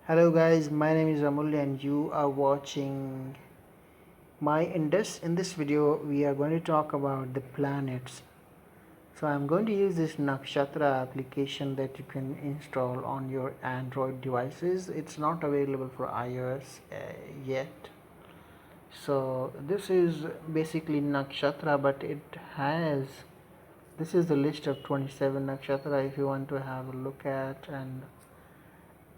Hello guys, my name is Amulya and you are watching my Indus. In this video we are going to talk about the planets. So I'm going to use this nakshatra application that you can install on your Android devices. It's not available for iOS yet. So this is basically nakshatra, but this is the list of 27 nakshatra if you want to have a look at and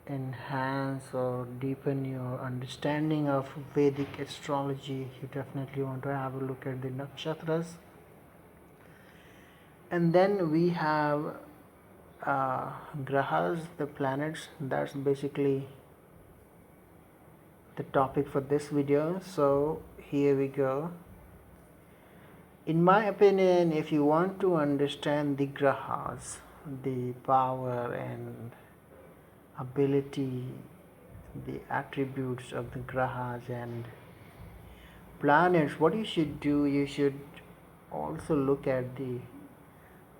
enhance or deepen your understanding of Vedic astrology. You definitely want to have a look at the nakshatras. And then we have grahas, the planets. That's basically the topic for this video. So here we go. In my opinion, if you want to understand the grahas, the power and ability, the attributes of the grahas and planets, what you should do, you should also look at the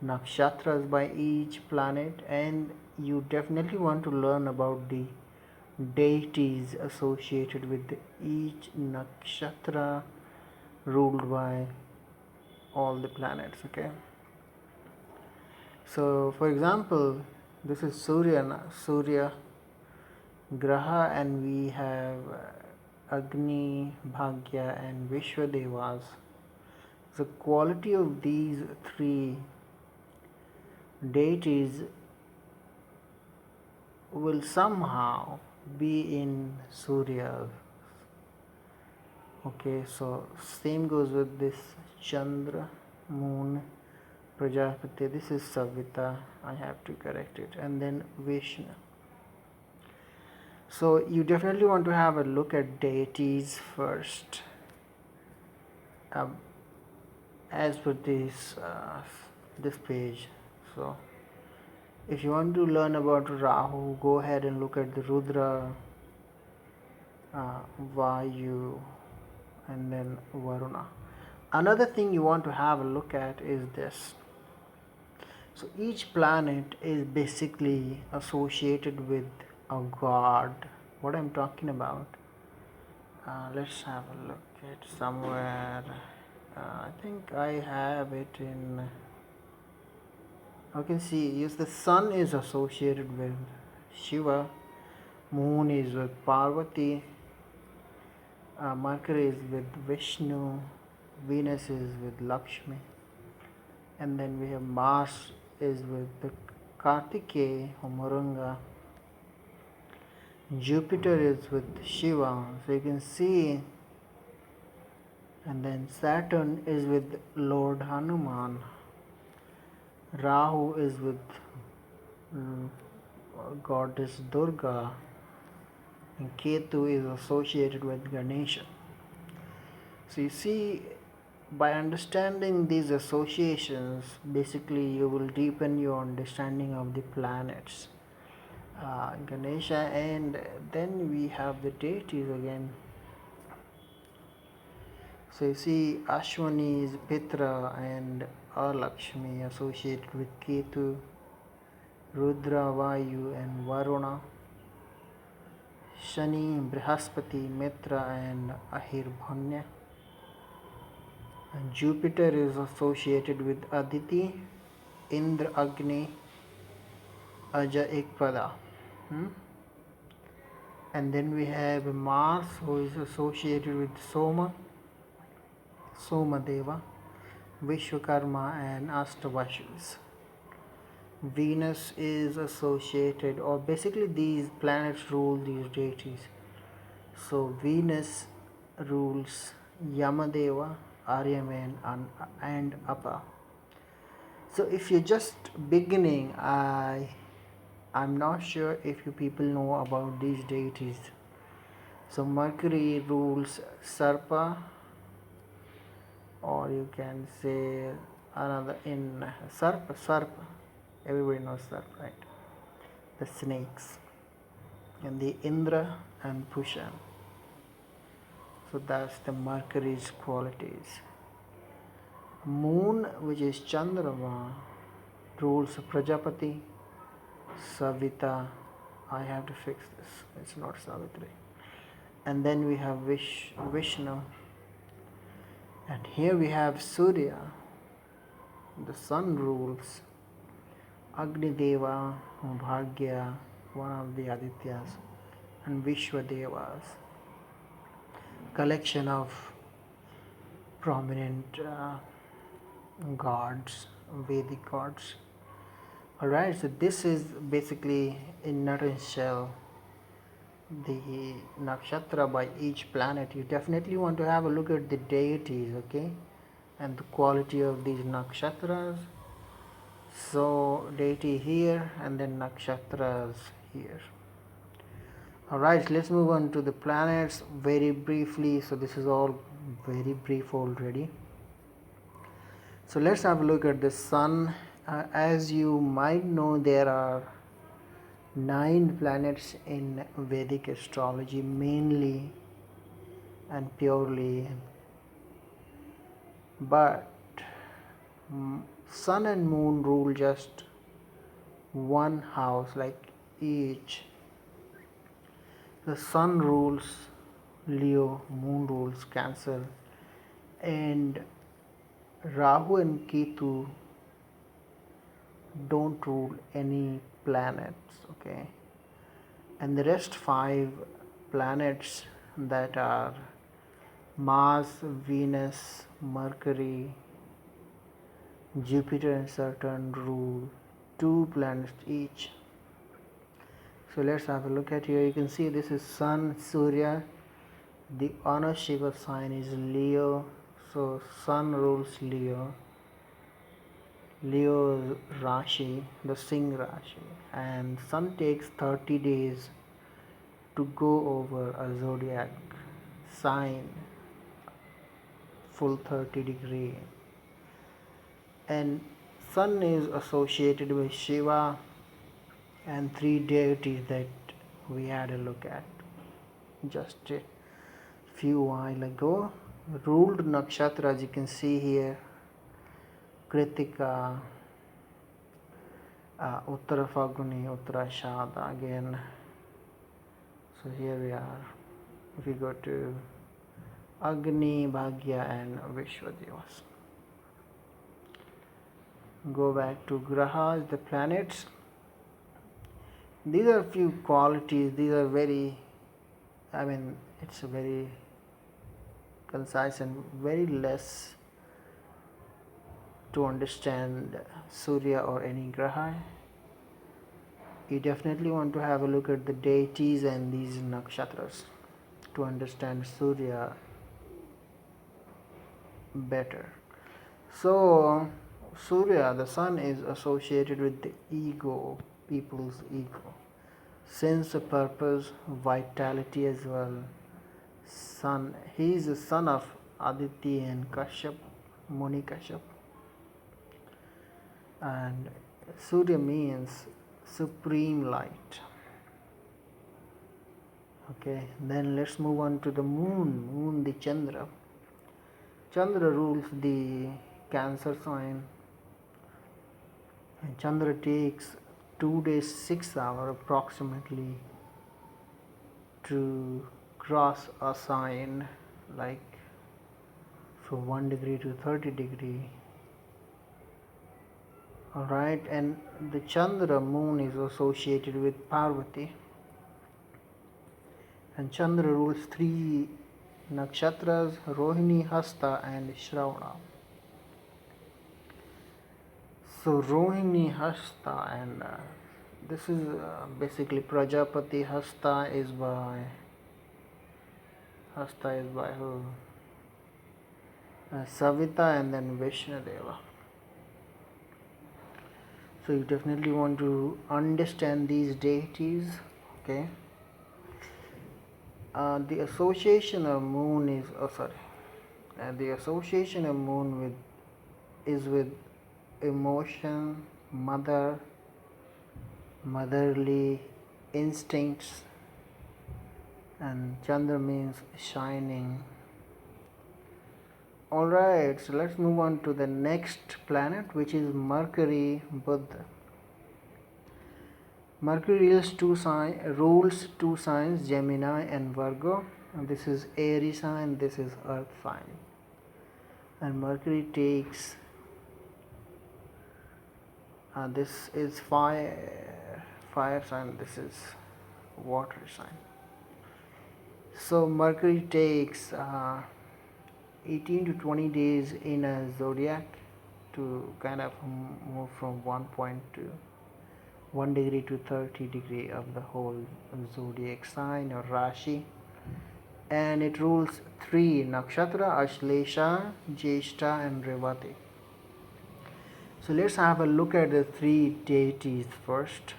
nakshatras by each planet, and you definitely want to learn about the deities associated with each nakshatra ruled by all the planets. Okay, so for example, this is Surya Graha, and we have Agni, Bhagya, and Vishwadevas. The quality of these three deities will somehow be in Surya. Okay, so same goes with this Chandra, Moon, Prajapati. This is Savita. I have to correct it, and then Vishnu. So you definitely want to have a look at deities first. As per this page. So if you want to learn about Rahu, go ahead and look at the Rudra, Vayu, and then Varuna. Another thing you want to have a look at is this. So each planet is basically associated with a god. What I'm talking about, let's have a look at somewhere. I think I have it in. Okay, see, yes, the sun is associated with Shiva, moon is with Parvati, Mercury is with Vishnu, Venus is with Lakshmi, and then we have Mars is with the Kartikeya or Murunga. Jupiter is with Shiva, so you can see, and then Saturn is with Lord Hanuman. Rahu is with goddess Durga, and Ketu is associated with Ganesha. So you see, by understanding these associations, basically you will deepen your understanding of the planets. Ganesha, and then we have the deities again. So you see, Ashwani is Pitra and Alakshmi associated with Ketu, Rudra, Vayu, and Varuna, Shani, Brihaspati, Mitra, and Ahirbhanya. And Jupiter is associated with Aditi, Indra, Agni, Aja, Ekpada. And then we have Mars, who is associated with Soma, Somadeva, Vishwakarma, and Astavashis. Venus is associated, or basically these planets rule these deities. So Venus rules Yamadeva, Aryaman, and Appa. So if you're just beginning, I'm not sure if you people know about these deities. So Mercury rules Sarpa, or you can say another in Sarpa. Everybody knows Sarpa, right? The snakes, and the Indra and Pushan. So that's the Mercury's qualities. Moon, which is Chandrama, rules Prajapati, Savita, I have to fix this. It's not Savitri. And then we have Vishnu. And here we have Surya. The sun rules. Agni Deva, Bhagya, one of the Adityas, and Vishwa Devas. Collection of prominent gods, Vedic gods. Alright, so this is basically in nutshell the nakshatra by each planet. You definitely want to have a look at the deities, okay, and the quality of these nakshatras. So deity here and then nakshatras here. Alright, let's move on to the planets very briefly. So this is all very brief already. So let's have a look at the sun. As you might know, there are 9 planets in Vedic astrology, mainly and purely, but sun and moon rule just one house, like each. The sun rules Leo, moon rules Cancer, and Rahu and Ketu don't rule any planets, okay, and the rest 5 planets, that are Mars, Venus, Mercury, Jupiter and Saturn, rule 2 planets each. So let's have a look at here. You can see this is Sun, Surya. The ownership of sign is Leo, so Sun rules Leo. Leo Rashi, the Singh Rashi, and Sun takes 30 days to go over a zodiac sign, full 30-degree. And Sun is associated with Shiva and 3 deities that we had a look at just a few while ago. Ruled nakshatra, as you can see here, Kritika, Uttara Falguni, Uttarashada again. So here we are. If we go to Agni, Bhagya and Vishwadevas. Go back to Grahas, the planets. These are few qualities. These are very, it's a very concise and very less to understand Surya or any Graha. You definitely want to have a look at the deities and these nakshatras to understand Surya better. So Surya, the sun, is associated with the ego, people's ego, sense of purpose, vitality as well. Sun, he is the son of Aditi and Kashyap, Muni Kashyap. And Surya means supreme light. Okay, then let's move on to the moon, the Chandra. Chandra rules the Cancer sign, and Chandra takes 2 days 6 hours approximately to cross a sign, like from 1 degree to 30 degree. Alright, and the Chandra moon is associated with Parvati, and Chandra rules 3 nakshatras, Rohini, Hasta and Shravana. So Rohini, Hasta, and this is basically Prajapati. Hasta is by who? Savita and then Vishnudeva. So you definitely want to understand these deities, okay. The association of moon is the association of moon is with emotion, motherly instincts, and Chandra means shining. Alright, so let's move on to the next planet, which is Mercury, Buddha. Mercury rules two signs, Gemini and Virgo. And this is Aries sign, this is Earth sign. And Mercury takes this is fire sign, this is water sign. So Mercury takes 18 to 20 days in a zodiac to kind of move from 1 degree to 30 degree of the whole zodiac sign or Rashi, and it rules three nakshatra: Ashlesha, Jyeshta and Revati. So let's have a look at the three deities first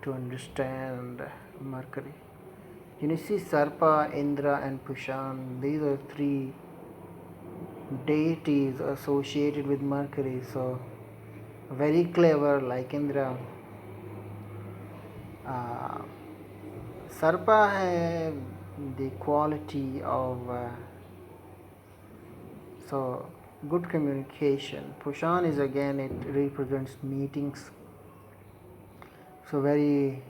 to understand Mercury. You see Sarpa, Indra and Pushan, these are three deities associated with Mercury. So very clever, like Indra. Sarpa has the quality of so good communication. Pushan is again, it represents meetings. So very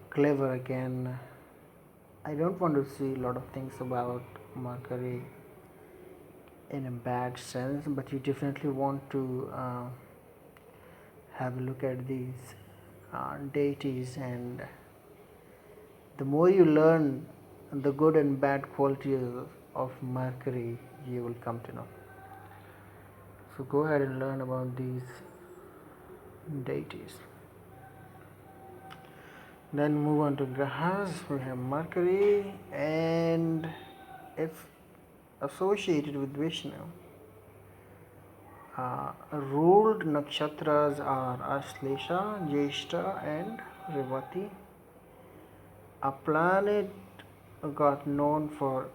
clever again. I don't want to see a lot of things about Mercury in a bad sense, but you definitely want to have a look at these deities, and the more you learn the good and bad qualities of Mercury, you will come to know. So go ahead and learn about these deities. Then move on to Grahas. We have Mercury, and it's associated with Vishnu. Ruled nakshatras are Ashlesha, Jyeshta and Revati. A planet got known for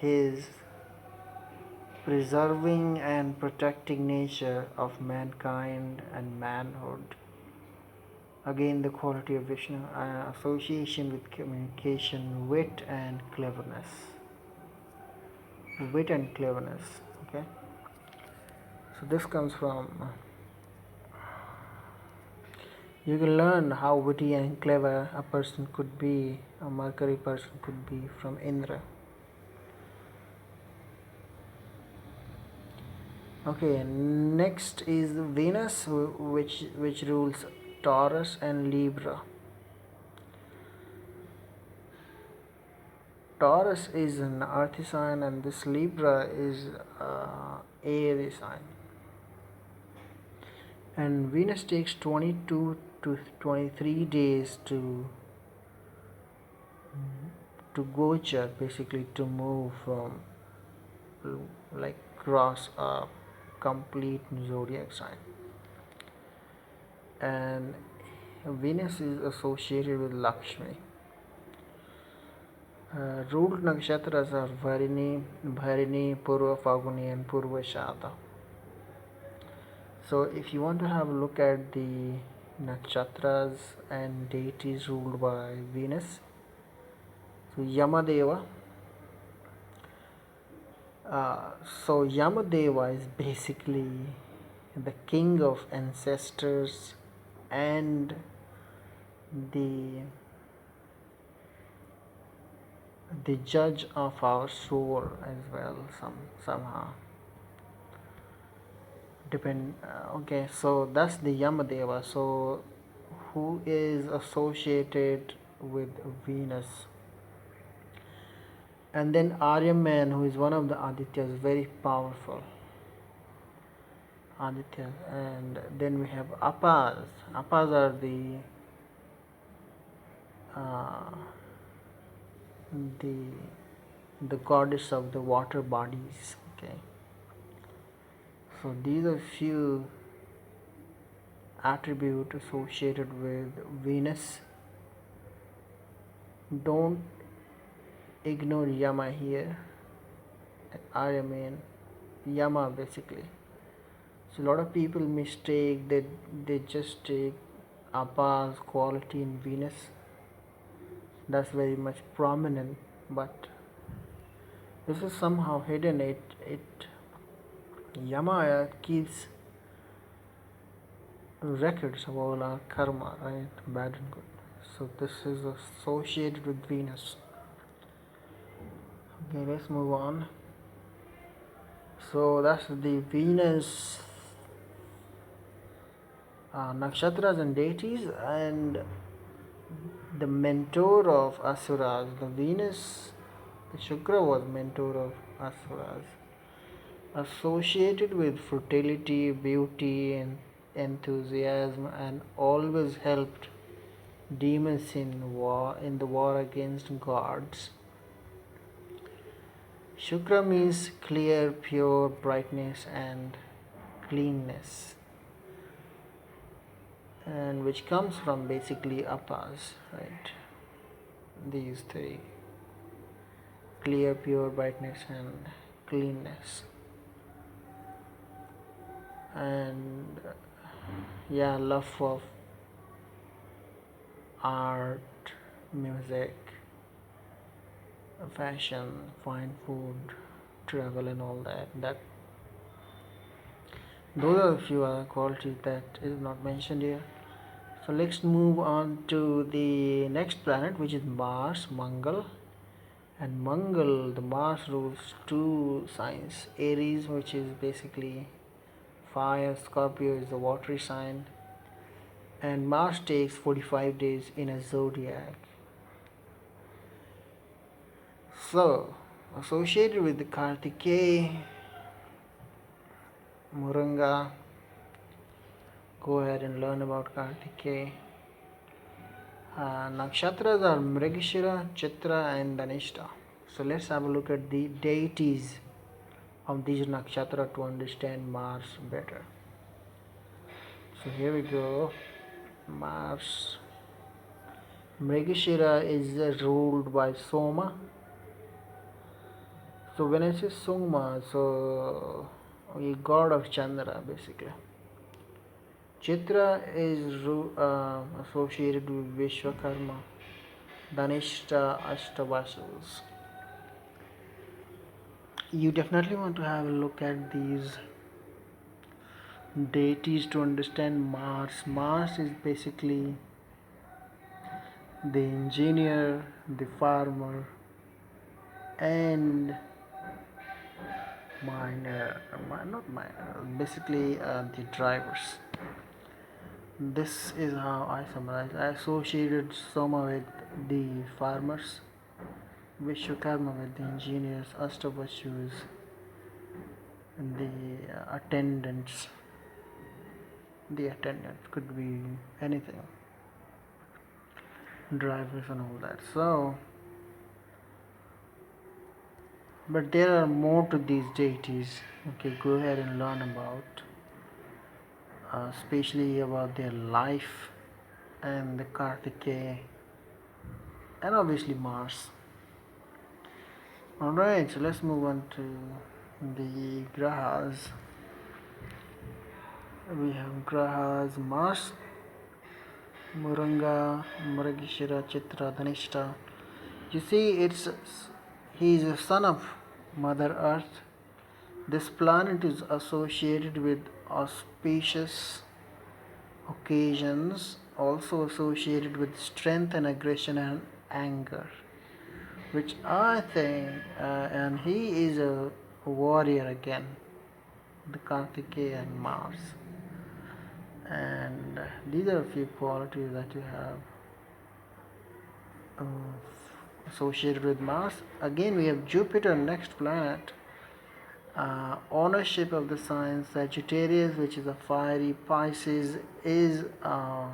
his preserving and protecting nature of mankind and manhood. Again, the quality of Vishnu, association with communication, wit and cleverness. Wit and cleverness, okay? So this comes from, you can learn how witty and clever a person could be, a Mercury person could be, from Indra. Okay, next is Venus, which rules Taurus and Libra. Taurus is an earthy sign, and this Libra is airy sign. And Venus takes 22 to 23 days to gochar, basically to move from, like, cross a complete zodiac sign. And Venus is associated with Lakshmi. Ruled nakshatras are Bharini, Purva Phaguni and Purva Shada. So if you want to have a look at the nakshatras and deities ruled by Venus, so Yamadeva. So Yamadeva is basically the king of ancestors and the judge of our soul as well, somehow depend. Okay, so that's the Yamadeva, so who is associated with Venus. And then Aryaman, who is one of the Adityas, very powerful Aditya. And then we have Apas. Apas are the goddess of the water bodies. Okay, so these are few attributes associated with Venus. Don't ignore Yama here. Aryaman, Yama basically. So a lot of people mistake that they just take Apa's quality in Venus. That's very much prominent, but this is somehow hidden. It Yama keeps records of all our karma, right? Bad and good. So this is associated with Venus. Okay, let's move on. So that's the Venus nakshatras and deities, and the mentor of asuras. The Venus, the Shukra was mentor of asuras, associated with fertility, beauty, and enthusiasm, and always helped demons in the war against gods. Shukra means clear, pure, brightness, and cleanness, and which comes from basically apas, right? These three: clear, pure, brightness, and cleanness. And yeah, love of art, music, fashion, fine food, travel, and all that. Those are a few other qualities that is not mentioned here. So let's move on to the next planet, which is Mars, Mangal. And Mangal, the Mars rules two signs: Aries, which is basically fire; Scorpio is the watery sign. And Mars takes 45 days in a zodiac. So, associated with the Kartikeya, Muranga, go ahead and learn about Kartikeya. Nakshatras are Mrigashira, Chitra, and Dhanishta. So let's have a look at the deities of these nakshatras to understand Mars better. So here we go. Mars. Mrigashira is ruled by Soma. So when I say Soma, so a god of Chandra basically. Chitra is associated with Vishwakarma, Dhanishta, Ashtavasus. You definitely want to have a look at these deities to understand Mars. Mars is basically the engineer, the farmer, and basically the drivers. This is how I summarize. I associated Soma with the farmers, Vishwakarma with the engineers, Ashtavashus and the attendants. The attendants could be anything, drivers and all that. So, but there are more to these deities. Okay, go ahead and learn about, especially about their life and the Kartikeya and obviously Mars. Alright, so let's move on to the grahas. We have grahas: Mars, Muranga, Mrigashira, Chitra, Dhanishta. You see, he is a son of Mother Earth. This planet is associated with auspicious occasions, also associated with strength and aggression and anger, which I think, and he is a warrior again, the Kartikeya and Mars. And these are a few qualities that you have associated with Mars. Again, we have Jupiter, next planet. Ownership of the sign Sagittarius, which is a fiery. Pisces is, I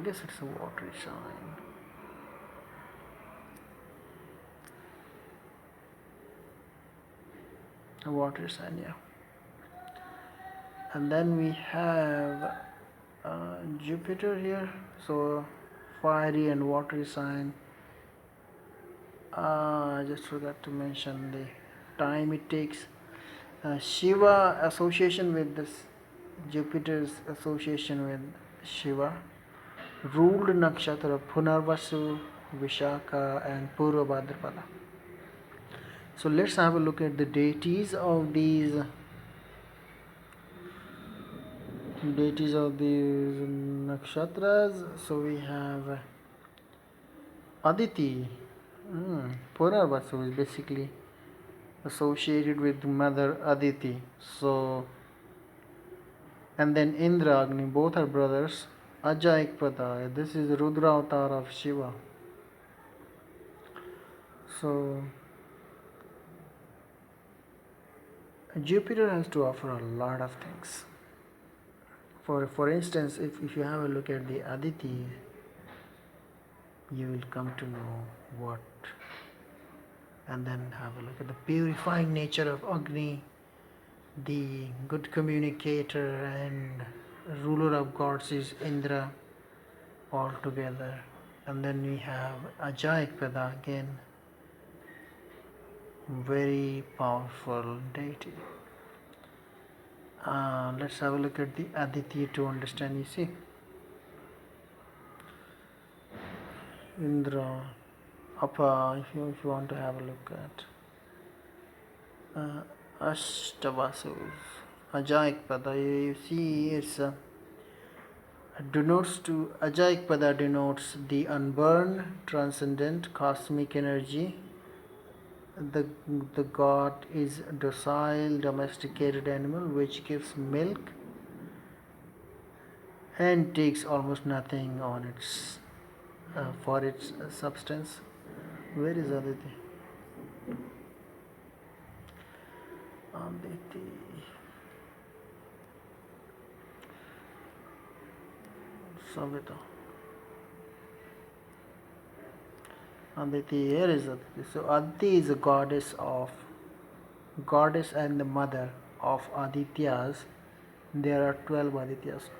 guess it's a watery sign. A water sign, yeah. And then we have Jupiter here, so fiery and watery sign. I just forgot to mention the time it takes. Shiva association with this, Jupiter's association with Shiva. Ruled nakshatra Punarvasu, Vishaka, and Purva Bhadrapada. So let's have a look at the deities of these deities of these nakshatras. So we have Aditi. Puravasu is basically associated with Mother Aditi. So, and then Indra, Agni, both are brothers. Ajaikpada, this is Rudra avatar of Shiva. So, Jupiter has to offer a lot of things. For instance, if you have a look at the Aditi, you will come to know what, and then have a look at the purifying nature of Agni, the good communicator and ruler of gods is Indra altogether. And then we have Ajaikpada, again very powerful deity. Let's have a look at the Aditi to understand. You see, Indra, Apa, if you want to have a look at Ashtavasus, Ajaikpada, you see it's denotes to Ajaikpada denotes the unborn, transcendent cosmic energy. The god is a docile domesticated animal which gives milk and takes almost nothing on its for its substance. Where is Aditi? Aditi. Savita. Aditi, here is Aditi. So Aditi is a goddess and the mother of Adityas. There are 12 Adityas.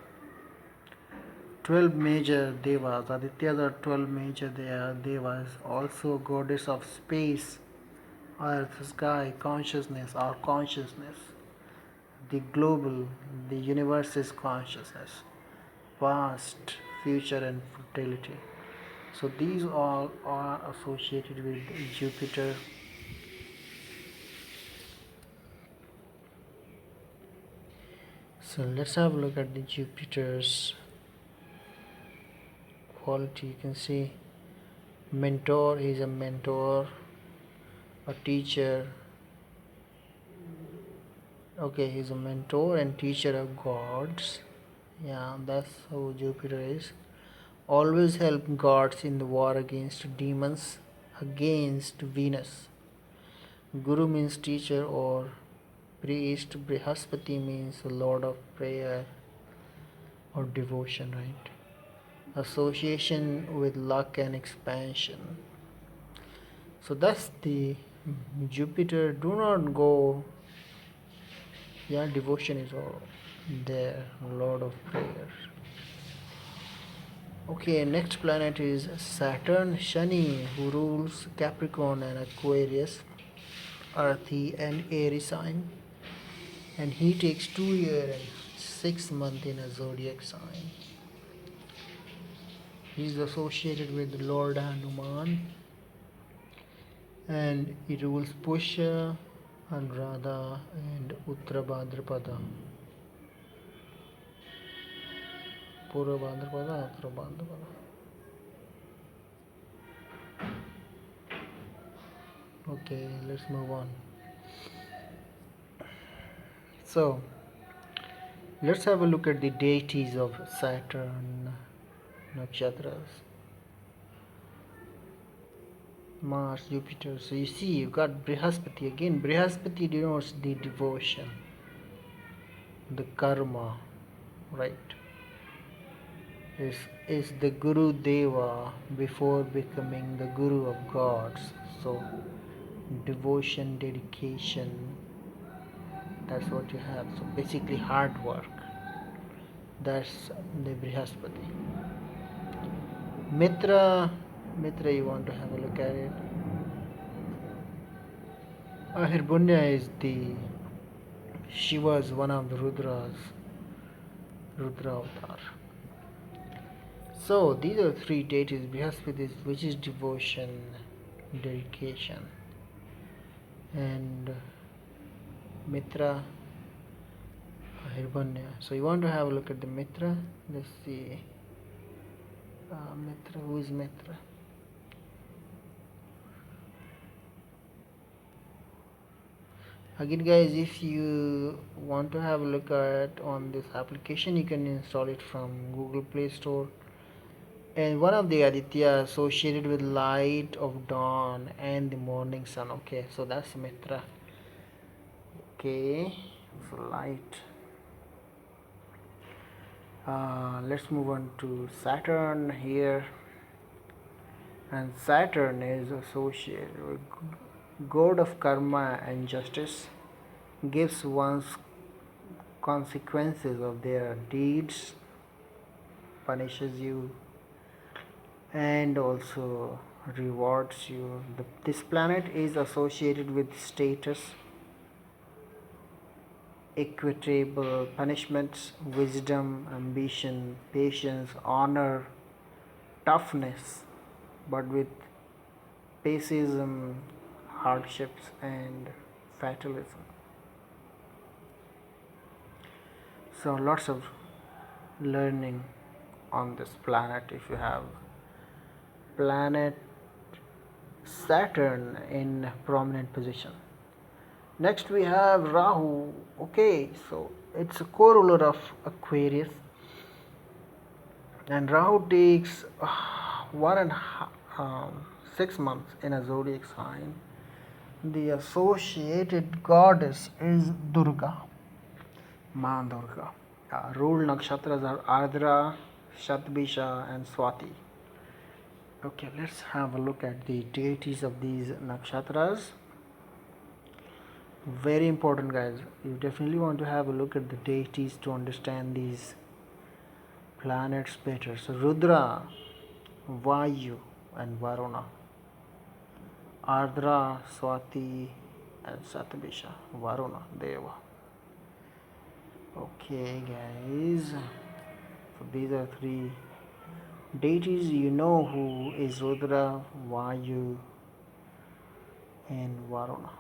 12 major devas. Adityas are 12 major devas. Also goddess of space, earth, sky, consciousness, our consciousness. The global, the universe is consciousness. Past, future and fertility. So these all are associated with Jupiter. So let's have a look at the Jupiter's quality. You can see mentor, he is a mentor, a teacher. Okay, he's a mentor and teacher of gods. Yeah, that's how Jupiter is. Always help gods in the war against demons, against Venus. Guru means teacher or priest. Brihaspati means lord of prayer or devotion, right? Association with luck and expansion. So that's the Jupiter. Do not go. Yeah, devotion is all there. Lord of prayer. Okay, next planet is Saturn. Shani, who rules Capricorn and Aquarius, earthy and airy sign, and he takes 2 years and 6 months in a zodiac sign. He is associated with Lord Hanuman, and he rules Pusha, Anuradha and Uttarabhadrapada. Purabhadrapada, Uttarabhadrapada. Okay, let's move on. So, let's have a look at the deities of Saturn nakshatras. Mars, Jupiter. So you see, you got Brihaspati again. Brihaspati denotes the devotion, the karma, right? Is the Guru Deva before becoming the Guru of gods. So devotion, dedication, that's what you have. So basically hard work. That's the Brihaspati. Mitra, you want to have a look at it. Ahirbunya is the Shiva's one of the Rudra avatar. So these are 3 deities. Brihaspati, which is devotion, dedication, and Mitra, Hirbanya. So you want to have a look at the Mitra. Let's see. Mitra, who is Mitra? Again guys, if you want to have a look at on this application, you can install it from Google Play Store. And one of the Aditya associated with light of dawn and the morning sun. Okay, so that's Mitra. Okay, so light. Let's move on to Saturn here. And Saturn is associated with god of karma and justice, gives one's consequences of their deeds, punishes you, and also rewards you. This planet is associated with status, equitable punishments, wisdom, ambition, patience, honor, toughness, but with pessimism, hardships, and fatalism. So lots of learning on this planet if you have planet Saturn in prominent position. Next we have Rahu. Okay, so it's a co-ruler of Aquarius, and Rahu takes 6 months in a zodiac sign. The associated goddess is Durga, Ma Durga. Ruled nakshatras are Ardra, Shatbisha, and Swati. Okay, let's have a look at the deities of these nakshatras. Very important, guys. You definitely want to have a look at the deities to understand these planets better. So Rudra, Vayu, and Varuna. Ardra, Swati, and Satabisha. Varuna, Deva. Okay, guys. So these are 3 deities. You know who is Rudra, Vayu, and Varuna.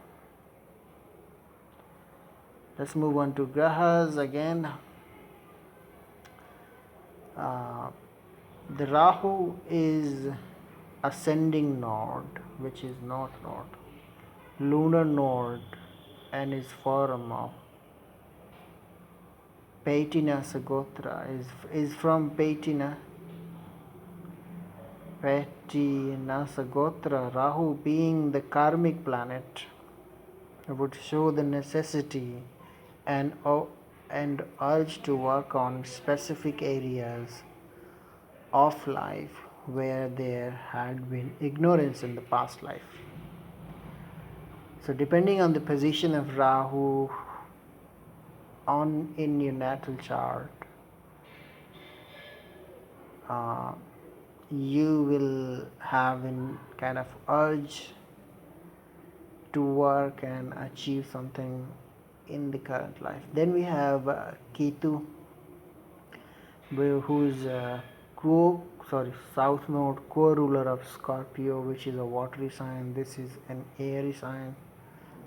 Let's move on to Grahas again. The Rahu is ascending node, which is north node, lunar node, and is form of Paitina Sagotra, is from Paitina Sagotra. Rahu, being the karmic planet, would show the necessity and urge to work on specific areas of life where there had been ignorance in the past life. So depending on the position of Rahu in your natal chart, you will have a kind of urge to work and achieve something in the current life. Then we have Ketu, who is south node, co-ruler of Scorpio, which is a watery sign. This is an airy sign,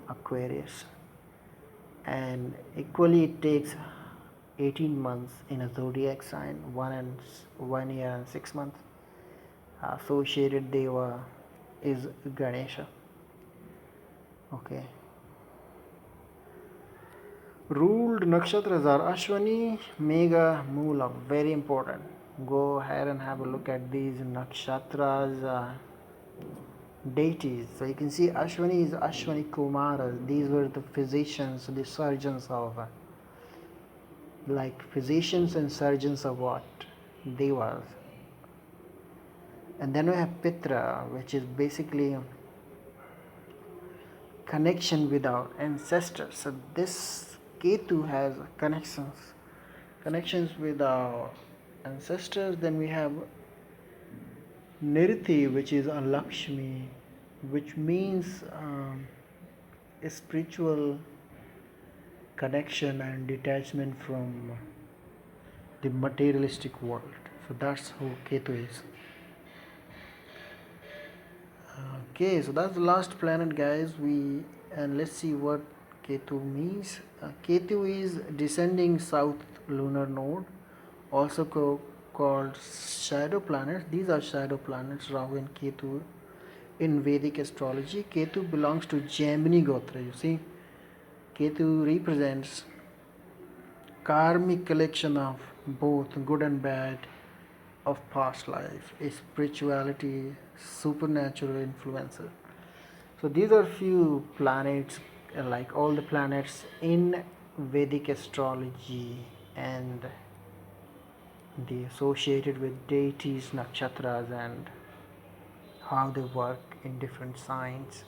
Aquarius, and equally it takes 18 months in a zodiac sign, 1 year and 6 months. Associated deva is Ganesha. Okay. Ruled nakshatras are Ashwani, Megha, Moola. Very important. Go ahead and have a look at these nakshatras, deities. So you can see Ashwani is Ashwani Kumaras. These were the physicians, the surgeons of, like physicians and surgeons of what? Devas. And then we have Pitra, which is basically connection with our ancestors. So this Ketu has connections with our ancestors. Then we have Nirthi, which is a Lakshmi, which means a spiritual connection and detachment from the materialistic world. So that's who Ketu is. Okay, so that's the last planet, guys. And let's see what Ketu means Ketu is descending south lunar node, also called shadow planets. These are shadow planets, Rahu and Ketu. In Vedic astrology, Ketu belongs to Gemini Gotra. You see, Ketu represents karmic collection of both good and bad of past life, a spirituality, supernatural influencer. So these are few planets, like all the planets in Vedic astrology, and they associated with deities, nakshatras, and how they work in different signs.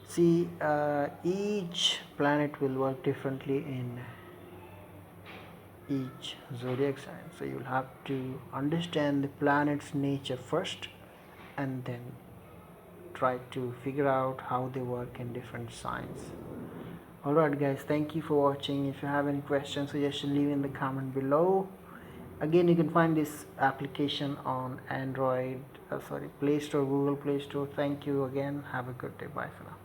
See, each planet will work differently in each zodiac sign. So you'll have to understand the planet's nature first, and then try to figure out how they work in different signs. Alright guys, thank you for watching. If you have any questions, suggestions, leave in the comment below. Again, you can find this application on Android, Play Store, Google Play Store. Thank you again. Have a good day. Bye for now.